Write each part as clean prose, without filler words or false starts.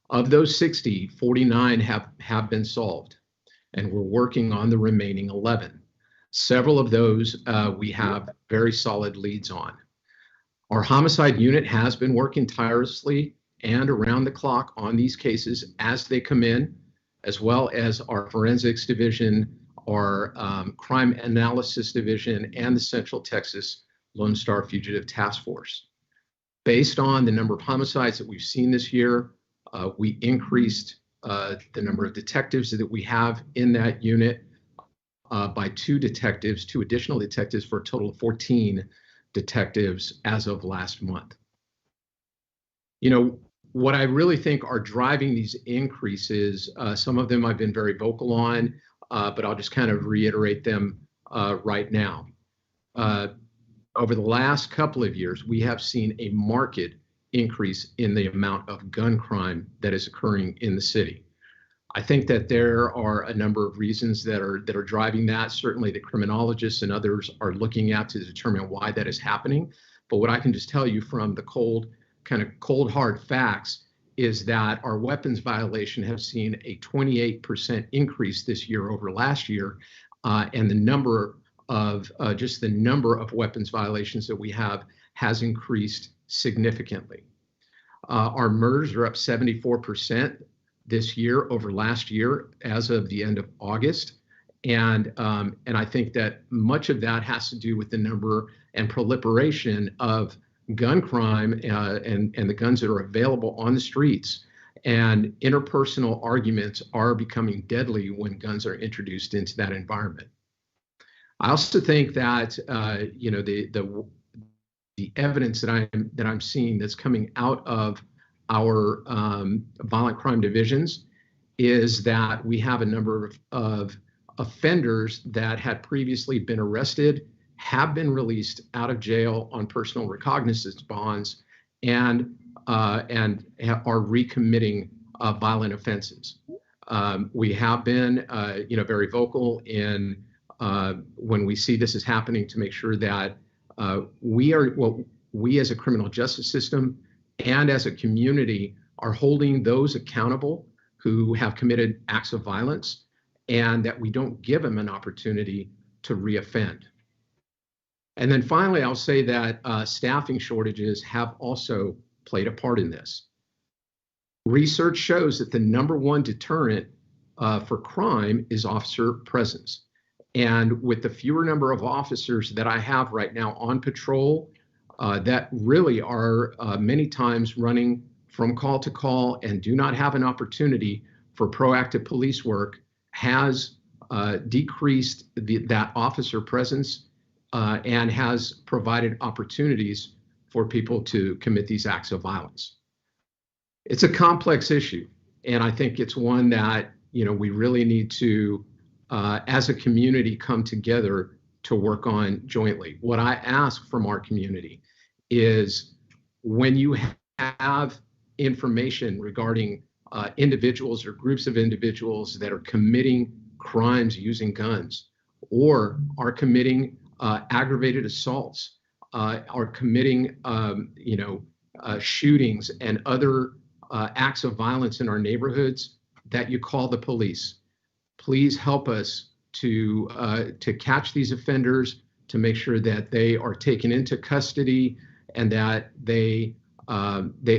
Of those 60, 49 have been solved, and we're working on the remaining 11. Several of those we have very solid leads on. Our homicide unit has been working tirelessly and around the clock on these cases as they come in, as well as our forensics division, our crime analysis division, and the Central Texas Lone Star Fugitive Task Force. Based on the number of homicides that we've seen this year, we increased the number of detectives that we have in that unit by 2 additional detectives, for a total of 14 detectives as of last month. You know, what I really think are driving these increases, some of them I've been very vocal on, but I'll just kind of reiterate them right now. Over the last couple of years, we have seen a marked increase in the amount of gun crime that is occurring in the city. I think that there are a number of reasons that are driving that. Certainly the criminologists and others are looking at to determine why that is happening. But what I can just tell you from the cold hard facts is that our weapons violation have seen a 28% increase this year over last year, and the number of weapons violations that we have has increased significantly. Our murders are up 74% this year over last year as of the end of August. And I think that much of that has to do with the number and proliferation of gun crime and the guns that are available on the streets. And interpersonal arguments are becoming deadly when guns are introduced into that environment. I also think that you know, the evidence that I'm seeing that's coming out of our violent crime divisions is that we have a number of offenders that had previously been arrested, have been released out of jail on personal recognizance bonds, and are recommitting violent offenses. We have been, you know, very vocal in when we see this is happening to make sure that we as a criminal justice system and as a community are holding those accountable who have committed acts of violence, and that we don't give them an opportunity to reoffend. And then finally, I'll say that staffing shortages have also played a part in this. Research shows that the #1 deterrent for crime is officer presence. And with the fewer number of officers that I have right now on patrol, that really are many times running from call to call and do not have an opportunity for proactive police work, has decreased that officer presence and has provided opportunities for people to commit these acts of violence. It's a complex issue, and I think it's one that, you know, we really need to, as a community, come together to work on jointly. What I ask from our community is, when you have information regarding individuals or groups of individuals that are committing crimes using guns, or are committing aggravated assaults, are committing shootings and other acts of violence in our neighborhoods, that you call the police. Please help us to catch these offenders, to make sure that they are taken into custody, and that they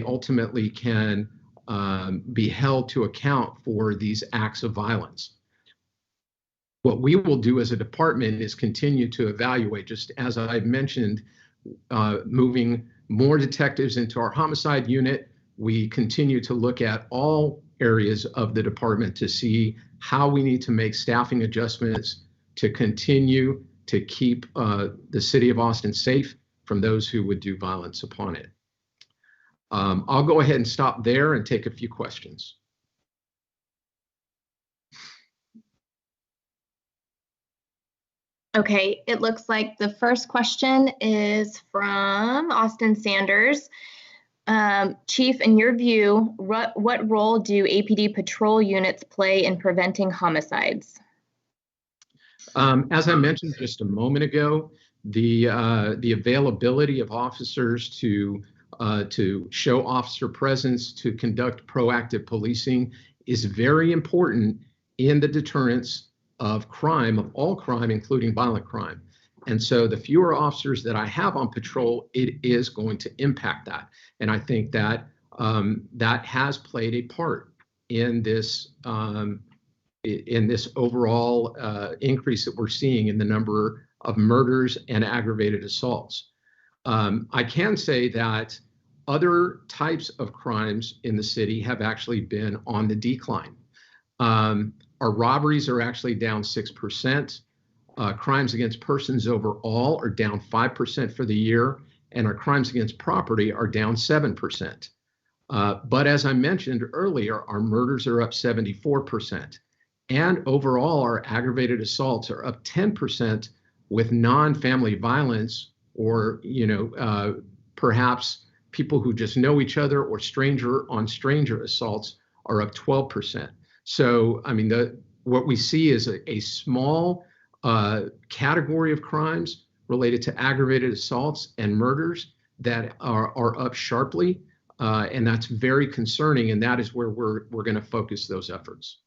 ultimately can be held to account for these acts of violence. What we will do as a department is continue to evaluate, just as I mentioned, moving more detectives into our homicide unit. We continue to look at all areas of the department to see how we need to make staffing adjustments to continue to keep the city of Austin safe from those who would do violence upon it. I'll go ahead and stop there and take a few questions. Okay, it looks like the first question is from Austin Sanders. Chief, in your view, what role do APD patrol units play in preventing homicides? As I mentioned just a moment ago, the availability of officers to to show officer presence, to conduct proactive policing is very important in the deterrence of crime, of all crime, including violent crime. And so the fewer officers that I have on patrol, it is going to impact that. And I think that that has played a part in this overall increase that we're seeing in the number of murders and aggravated assaults. I can say that other types of crimes in the city have actually been on the decline. Our robberies are actually down 6%. Crimes against persons overall are down 5% for the year, and our crimes against property are down 7%. But as I mentioned earlier, our murders are up 74%. And overall, our aggravated assaults are up 10%, with non-family violence or, perhaps people who just know each other or stranger-on-stranger assaults are up 12%. So, I mean, what we see is a small category of crimes related to aggravated assaults and murders that are up sharply, and that's very concerning. And that is where we're going to focus those efforts.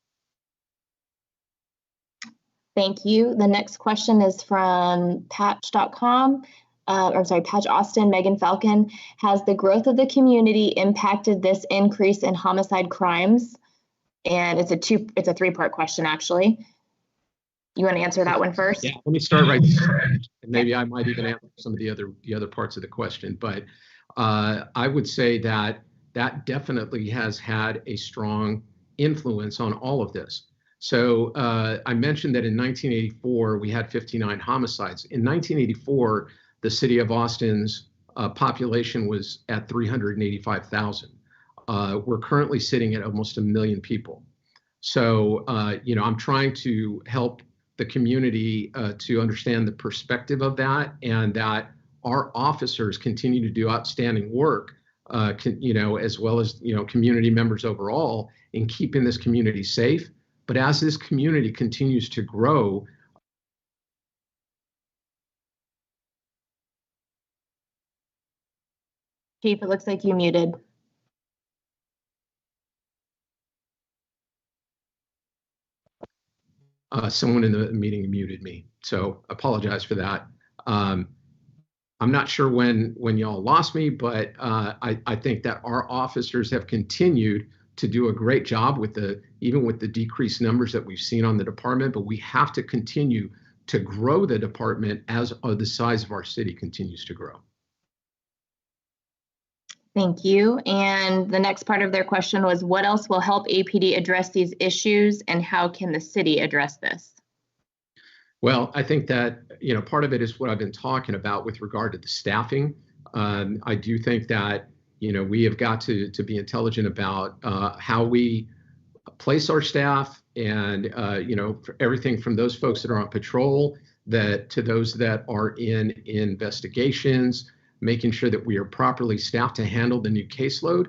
Thank you. The next question is from Patch.com. Patch Austin, Megan Falcon. Has the growth of the community impacted this increase in homicide crimes? And it's a three-part question, actually. You want to answer that one first? Yeah, let me start right there. And maybe I might even answer some of the other parts of the question. But I would say that definitely has had a strong influence on all of this. So I mentioned that in 1984, we had 59 homicides. In 1984, the city of Austin's population was at 385,000. We're currently sitting at almost 1 million people. So, I'm trying to help the community to understand the perspective of that, and that our officers continue to do outstanding work, as well as, community members overall in keeping this community safe. But as this community continues to grow, Chief, it looks like you muted. Someone in the meeting muted me, so apologize for that. I'm not sure when y'all lost me, but I think that our officers have continued to do a great job even with the decreased numbers that we've seen on the department, but we have to continue to grow the department as the size of our city continues to grow. Thank you. And the next part of their question was, what else will help APD address these issues, and how can the city address this? Well, I think that, part of it is what I've been talking about with regard to the staffing. I do think that, we have got to be intelligent about how we place our staff, and, for everything from those folks that are on patrol to those that are in investigations, making sure that we are properly staffed to handle the new caseload.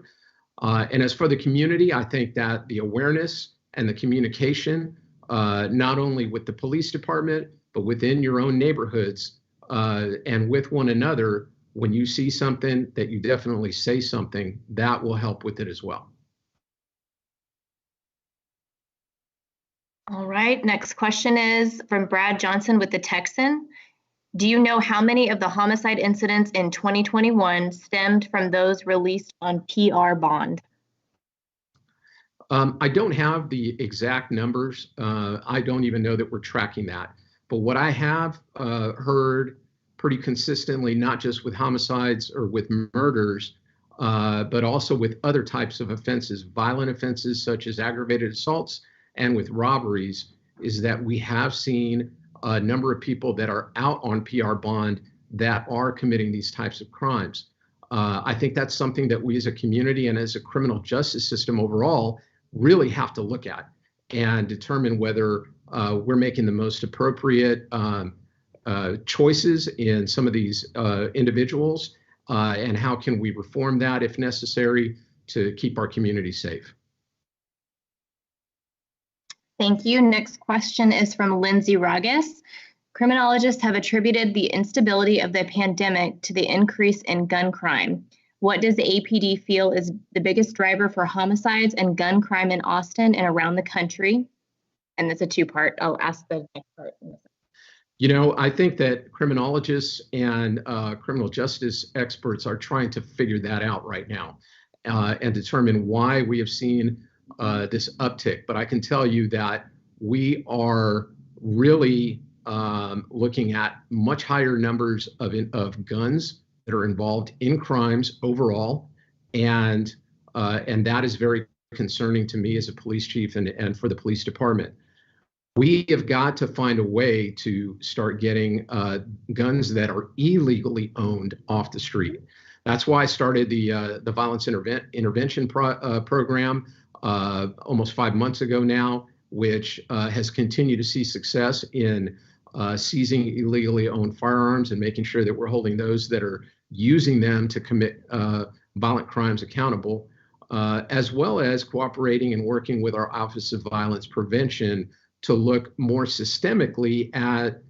And as for the community, I think that the awareness and the communication, not only with the police department, but within your own neighborhoods and with one another, when you see something, that you definitely say something, that will help with it as well. All right, next question is from Brad Johnson with the Texan. Do you know how many of the homicide incidents in 2021 stemmed from those released on PR bond? I don't have the exact numbers. I don't even know that we're tracking that. But what I have heard pretty consistently, not just with homicides or with murders, but also with other types of offenses, violent offenses such as aggravated assaults and with robberies, is that we have seen a number of people that are out on PR bond that are committing these types of crimes. I think that's something that we as a community and as a criminal justice system overall really have to look at and determine whether we're making the most appropriate choices in some of these individuals, and how can we reform that if necessary to keep our community safe. Thank you. Next question is from Lindsay Ragas. Criminologists have attributed the instability of the pandemic to the increase in gun crime. What does the APD feel is the biggest driver for homicides and gun crime in Austin and around the country? And it's a two-part. I'll ask the next part. I think that criminologists and criminal justice experts are trying to figure that out right now and determine why we have seen this uptick. But I can tell you that we are really looking at much higher numbers of guns that are involved in crimes overall, and that is very concerning to me as a police chief and for the police department. We have got to find a way to start getting guns that are illegally owned off the street. That's why I started the violence intervention program almost 5 months ago now, which has continued to see success in seizing illegally owned firearms and making sure that we're holding those that are using them to commit violent crimes accountable, as well as cooperating and working with our Office of Violence Prevention to look more systemically at,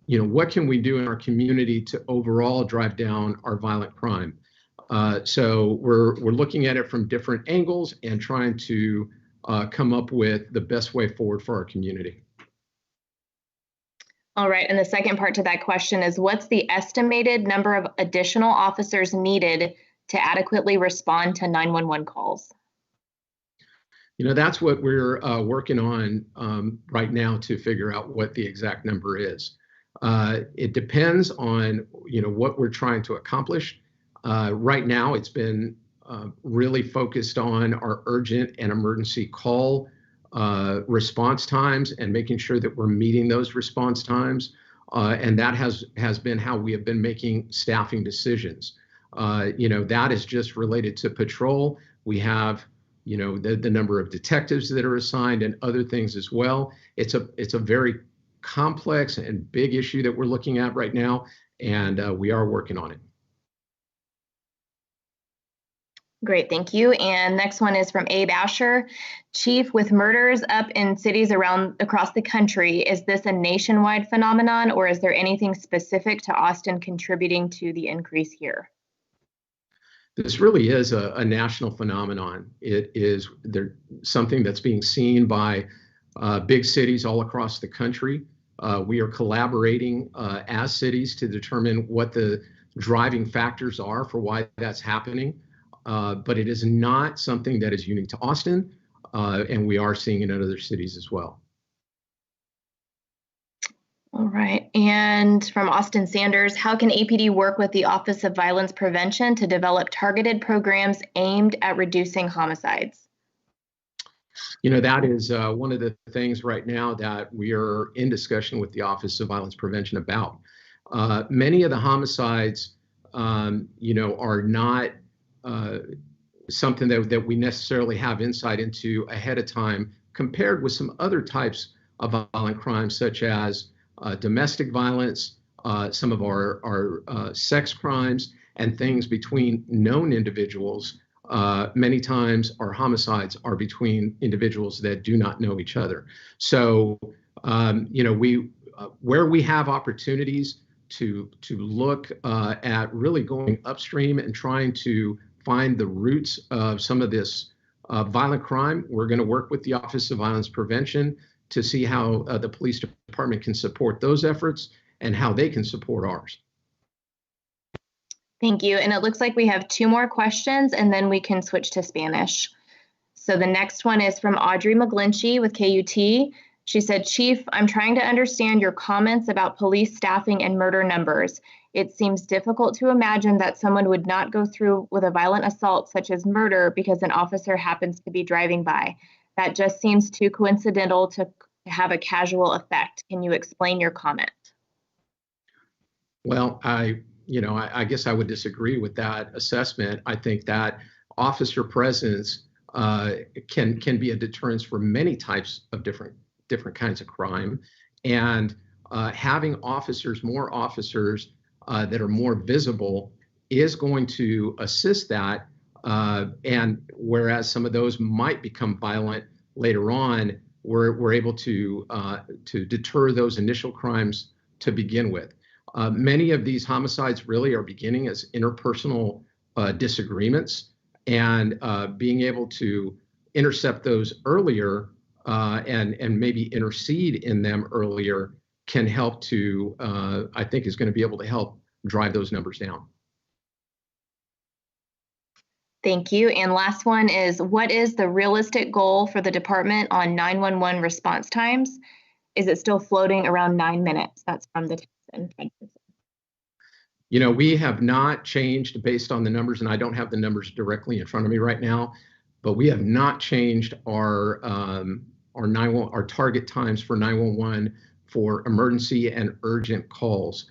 what can we do in our community to overall drive down our violent crime. So we're looking at it from different angles and trying to come up with the best way forward for our community. All right, and the second part to that question is, what's the estimated number of additional officers needed to adequately respond to 911 calls? That's what we're working on right now to figure out what the exact number is. It depends on, what we're trying to accomplish. Right now, it's been really focused on our urgent and emergency call response times and making sure that we're meeting those response times. And that has been how we have been making staffing decisions. That is just related to patrol. We have the number of detectives that are assigned and other things as well. It's a very complex and big issue that we're looking at right now, and we are working on it. Great, thank you. And next one is from Abe Asher. Chief, with murders up in cities across the country, is this a nationwide phenomenon, or is there anything specific to Austin contributing to the increase here? This really is a national phenomenon. It is something that's being seen by big cities all across the country. We are collaborating as cities to determine what the driving factors are for why that's happening. But it is not something that is unique to Austin, and we are seeing it in other cities as well. All right, and from Austin Sanders, how can APD work with the Office of Violence Prevention to develop targeted programs aimed at reducing homicides? That is one of the things right now that we are in discussion with the Office of Violence Prevention about. Many of the homicides, are not something that we necessarily have insight into ahead of time compared with some other types of violent crimes, such as domestic violence, some of our sex crimes, and things between known individuals. Many times our homicides are between individuals that do not know each other. So, where we have opportunities to look at really going upstream and trying to find the roots of some of this violent crime, we're going to work with the Office of Violence Prevention to see how the police department can support those efforts and how they can support ours. Thank you. And it looks like we have 2 more questions, and then we can switch to Spanish. So the next one is from Audrey McGlinchey with KUT. She said, Chief, I'm trying to understand your comments about police staffing and murder numbers. It seems difficult to imagine that someone would not go through with a violent assault such as murder because an officer happens to be driving by. That just seems too coincidental to have a casual effect. Can you explain your comment? Well, I guess I would disagree with that assessment. I think that officer presence can be a deterrence for many types of different kinds of crime, and having more officers that are more visible is going to assist that. And whereas some of those might become violent later on, we're able to deter those initial crimes to begin with. Many of these homicides really are beginning as interpersonal disagreements, and being able to intercept those earlier and maybe intercede in them earlier can help to, I think, is going to be able to help drive those numbers down. Thank you. And last one is, what is the realistic goal for the department on 911 response times? Is it still floating around 9 minutes? That's from the Texan. You know, we have not changed based on the numbers, and I don't have the numbers directly in front of me right now, but we have not changed our target times for 911 for emergency and urgent calls.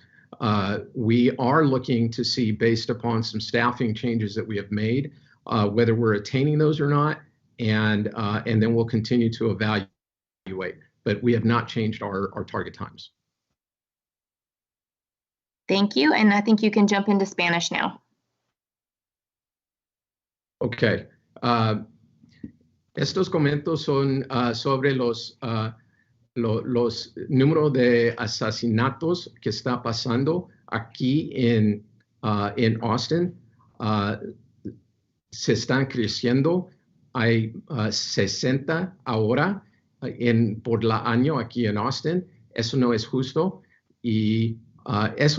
We are looking to see, based upon some staffing changes that we have made, whether we're attaining those or not, and then we'll continue to evaluate. But we have not changed our target times. Thank you, and I think you can jump into Spanish now. Okay. Estos comentarios son sobre los números de asesinatos que está pasando aquí en Austin. Se están creciendo. Hay 60 ahora por la año aquí en Austin. Eso no es justo, y eso